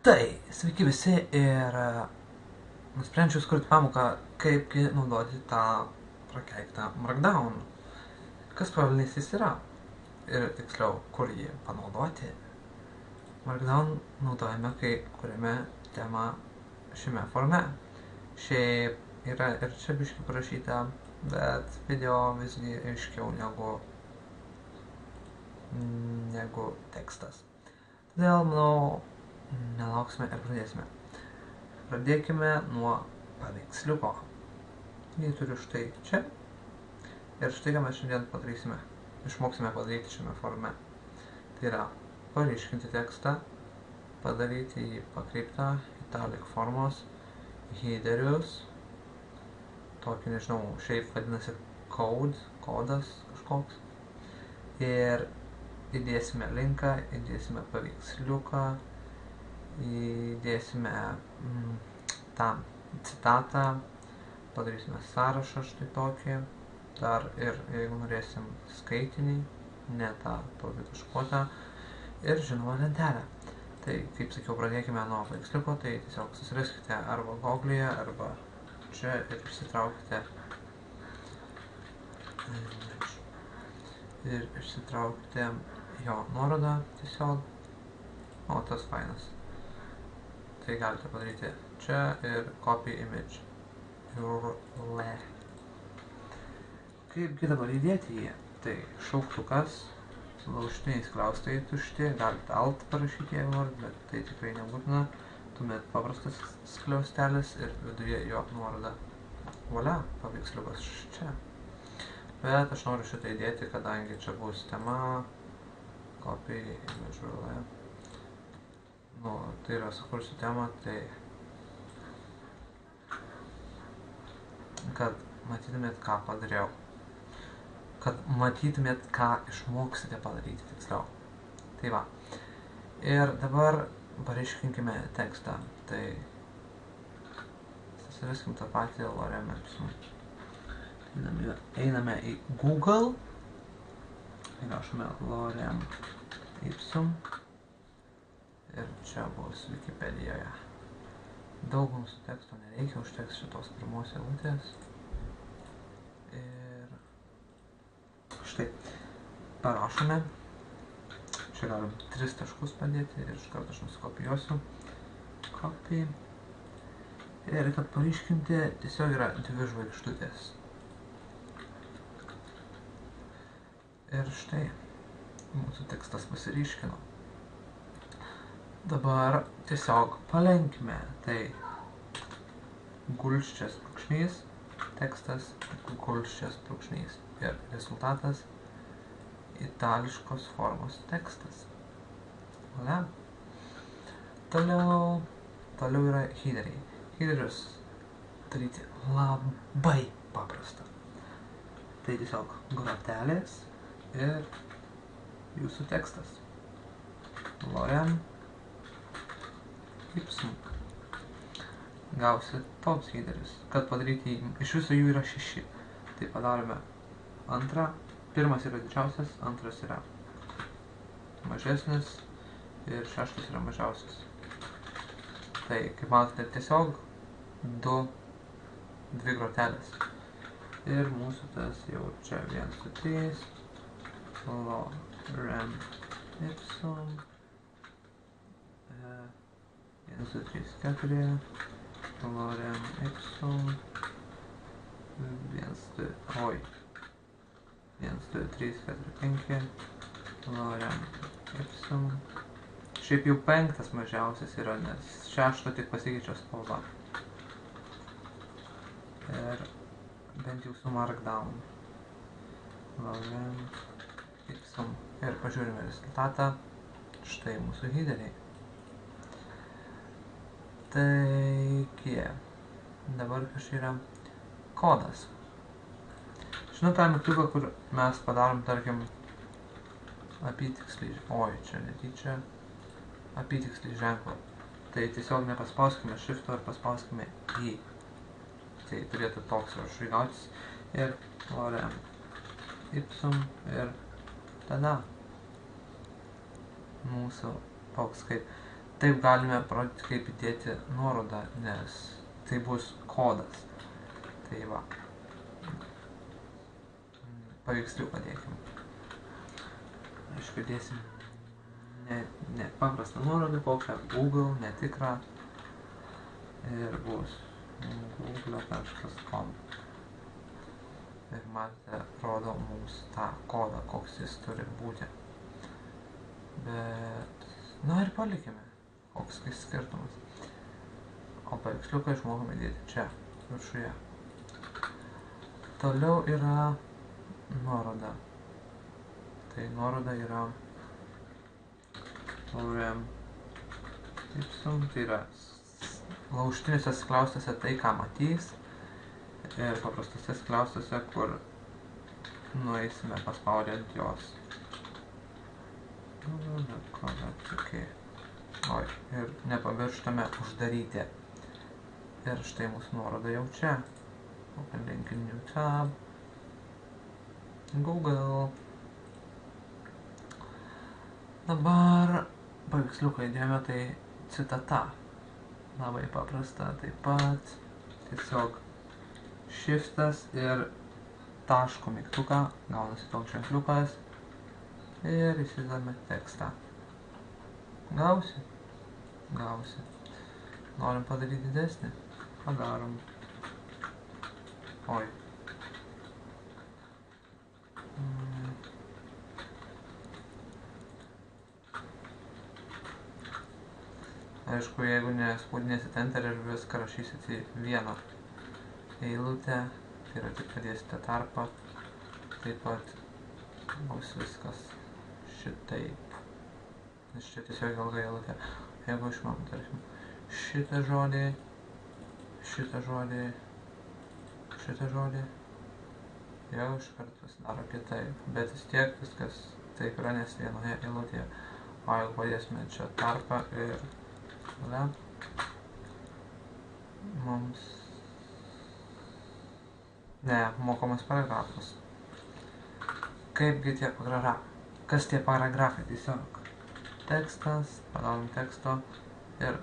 Tai, sveiki visi ir nusprendžiau skurti pamoką, kaipgi naudoti tą prakeiktą Markdown. Kas pavaldinys jis yra ir tiksliau, kur jį panaudoti. Markdown naudojame, kai kuriame temą šiame forme. Šiaip yra ir čia biškai parašyta, bet video visgi aiškiau negu tekstas. Todėl, manau, nelauksime ir pradėsime. Pradėkime nuo paveiksliuko. Jį turiu štai čia. Ir štai ką mes šiandien padarysime. Išmoksime padaryti šiame forme. Tai yra paryškinti tekstą, padaryti jį pakreiptą, italic formos, headerius, tokį, nežinau, šiaip vadinasi kodas kažkoks. Ir įdėsime linką, įdėsime paveiksliuką, įdėsime tą citatą, padarysime sąrašą štai tokį, dar ir, jeigu norėsim, skaitinį, ne tą paveiksliuotą, ir žinoma lentelę. Tai, kaip sakiau, pradėkime nuo paveiksliuko, tai tiesiog susiraskite arba Google'e, arba čia ir išsitraukite jo nuorodą tiesiog, o tas fainas. Tai galite padaryti čia ir copy image. Kaipgi dabar įdėti jį? Tai šauktukas, laužtiniai skliaustai tušti, galite alt parašyti, jeigu norit, bet tai tikrai nebūtina. Tuomet paprastas skliaustelis ir viduje jo nuoroda. Volia, paveiksliukas čia. Bet aš noriu šitą įdėti, kadangi čia bus tema, copy image. Nu, tai yra sukursiu temą, tai kad matytumėt, ką padariau. Kad matytumėt, ką išmoksite padaryti tiksliau. Tai va. Ir dabar paryškinkime tekstą. Tai susiraskim tą patį Lorem Ipsum. Einame į Google. Įrašome Lorem Ipsum. Ir čia bus Wikipedijoje. Daug mums teksto nereikia, užteks šitos pirmos eilutės. Ir štai, parašome. Čia galim 3 taškus padėti ir iš karto aš nusikopijuosiu. Copy. Ir kad paryškinti, tiesiog yra 2 žvaigždutės. Ir štai, mūsų tekstas pasiryškino. Dabar tiesiog palenkime, tai gulščias brūkšnys, tekstas gulščias brūkšnys ir rezultatas itališkos formos tekstas. Valia. Toliau yra headeriai. Headerius daryti labai paprasta. Tai tiesiog grotelės ir jūsų tekstas. Lorem Ipsum. Gausit toks headeris. Kad padaryti, iš viso jų yra 6. Tai padarome antrą. Pirmas yra didžiausias, antras yra mažesnis ir 6 yra mažiausias. Tai, kaip matote, tiesiog 2 grotelės. Ir mūsų tas jau čia 1, 2, 3. Lorem Ipsum. 1, 2, 3, 4, Lorem Ipsum, 1, 2, 3, 4, 5, Lorem Ipsum. Šiaip jau 5 mažiausias yra, nes 6 tik pasikeičia spalva. Ir bent jau su Markdown. Lorem Ipsum. Ir pažiūrime rezultatą. Štai mūsų headeriai. Taigi, dabar kažkai yra kodas. Žinau tą mygtuką, kur mes padarom, tarkim, apytiksliai, čia netyčia, apytiksliai ženklą. Tai tiesiog nepaspauskime shifto ir paspauskime I. Tai turėtų toks rašai gautis. Ir Lorem Ipsum ir tada mūsų toks kaip taip galime parodyti, kaip įdėti nuorodą, nes tai bus kodas. Tai va. Paveiksliuką dėkim. Aišku, dėsim ne paprastą nuorodą, kokią Google, netikrą. Ir bus google.com. Ir matote, rodo mums tą kodą, koks jis turi būti. Bet, na ir palikime, koks skirtumas. O paveiksliuką išmokome dėti čia, viršuje. Toliau yra nuoroda. Tai nuoroda yra tai yra laužtiniuose skliaustuose tai, ką matys, ir paprastuose skliaustuose, kur nueisime paspaudžiant jos. Ir nepamirštame uždaryti. Ir štai mūsų nuoroda jau čia. Open link in new tab. Google. Dabar paveiksliuką įdėjome, tai citata. Labai paprasta, taip pat tiesiog shiftas ir taško mygtuką, gaunasi toks ženkliukas ir įsidedame tekstą. Gausi? Gausi. Norim padaryti didesnį? Padarom. Oi. Aišku, jeigu nespaudinėsit Enter ir viską rašysit į vieną eilutę, tai yra tik padėsite tarpą, taip pat bus viskas šitaip. Nes čia tiesiog ilga eilutė. Jeigu išmokam, tarkim, šitą žodį, jau iškart pasidaro kitaip. Bet vis tiek viskas taip yra, nes vienoje eilutėje. O jeigu padėsime čia tarpą ir mums mokomas paragrafas. Kaipgi tie paragrafai? Kas tie paragrafai? Tiesiog tekstas, padarom teksto ir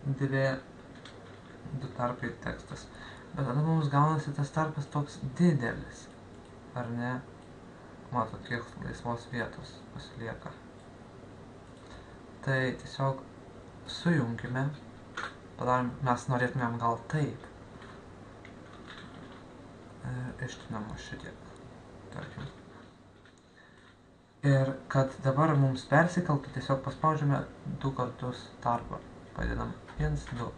du tarpai tekstas. Bet tada mums gaunasi tas tarpas toks didelis, ar ne? Matot, kiek laisvos vietos pasilieka. Tai tiesiog sujungime, padarom, mes norėtumėm gal taip. Ištinam šitiek, tarkim. Ir kad dabar mums persikeltų, tiesiog paspaudžiame 2 kartus tarpą. Padedam 1, 2.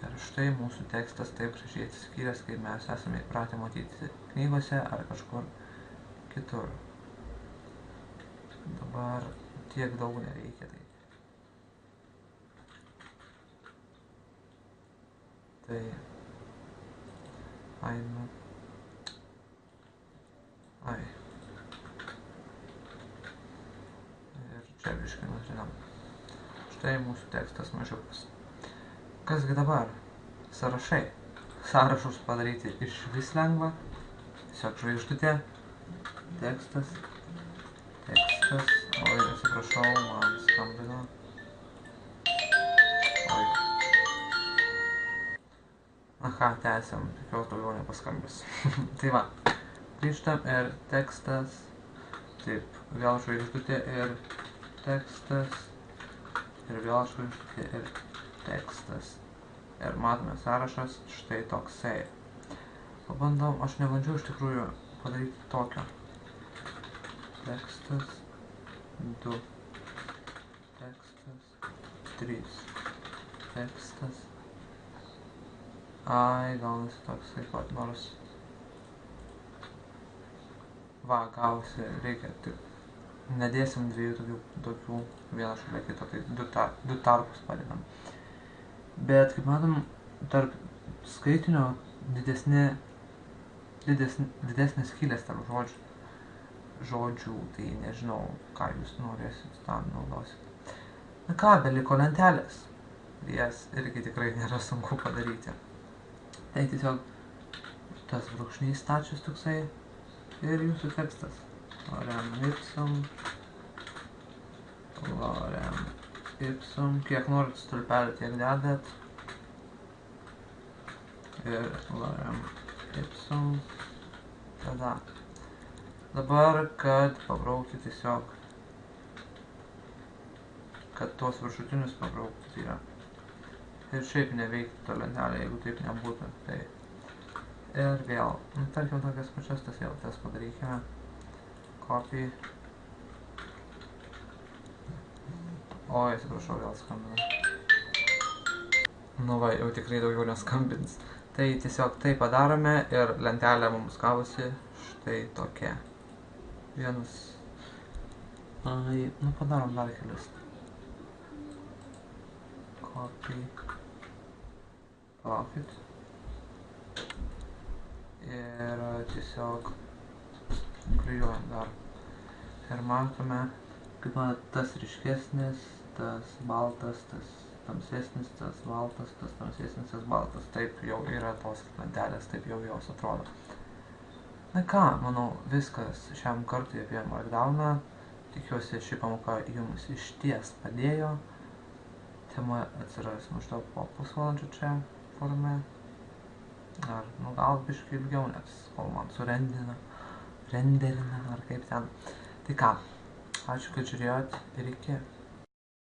Ir štai mūsų tekstas taip gražiai atsiskyręs, kaip mes esame įpratę matyti knygose ar kažkur kitur. Dabar tiek daug nereikia. Tai ir čia biškai nutrinam. Štai mūsų tekstas mažiukas. Kasgi dabar? Sąrašai. Sąrašus padaryti iš vis lengva. Tiesiog žvaigždutė. Tekstas. Oi, atsiprašau, man skambino. Oi. Aha, tęsiam, tikiuos daugiau nepaskambės. Tai va, grįžtam ir tekstas, taip, vėl žvaigždutė ir tekstas, ir vėl žvaigždutė ir tekstas. Ir matome sąrašas, štai toksai. Pabandom, aš nebandžiau iš tikrųjų padaryti tokio. Tekstas, 2, tekstas, 3, tekstas. Gaunasi toks taip pat, nors gausi, reikia tik, nedėsim 2 tokių vieną šalia kito, tai 2 tarpus padedam. Bet, kaip matom, tarp skaitinio didesnės skylės tarp žodžių, tai nežinau, ką jūs norėsit, tam naudosit. Na ką, beliko lentelės, jas irgi tikrai nėra sunku padaryti. Tai tiesiog tas brūkšnys stačius toksai ir jūsų tekstas. Lorem ipsum. Ipsum, kiek norit stulpelių, tiek dedat. Ir lorem ipsum. Tada. Dabar, kad pabraukti tiesiog, kad tuos viršutinius pabraukti, tai yra. Ir šiaip neveiktų to lentelė, jeigu taip nebūtų. Tai. Ir vėl, tarkim, tokias pačias tas eilutes padarykime. Copy. Oi, atsiprašau, vėl skambinu. Nu va, jau tikrai daugiau neskambins. Tai tiesiog tai padarome ir lentelė mums gavosi štai tokia. Vienas. Ai, nu padarom dar kelius. Copy. Palaukit. Ir tiesiog klijuojam dar. Ir matome, kaip tas ryškesnis, tas baltas, tas tamsesnis, tas baltas, tas tamsesnis, tas baltas. Taip jau yra tos lentelės, taip jau jos atrodo. Na ką, manau, viskas šiam kartui apie Markdowną. Tikiuosi, ši pamoka jums išties padėjo. Tema atsiras maždaug po pusvalandžio čia forume. Ar, nu, gal biškai ilgiau, nes kol man renderina, ar kaip ten. Tai ką, ačiū, kad žiūrėjot ir iki.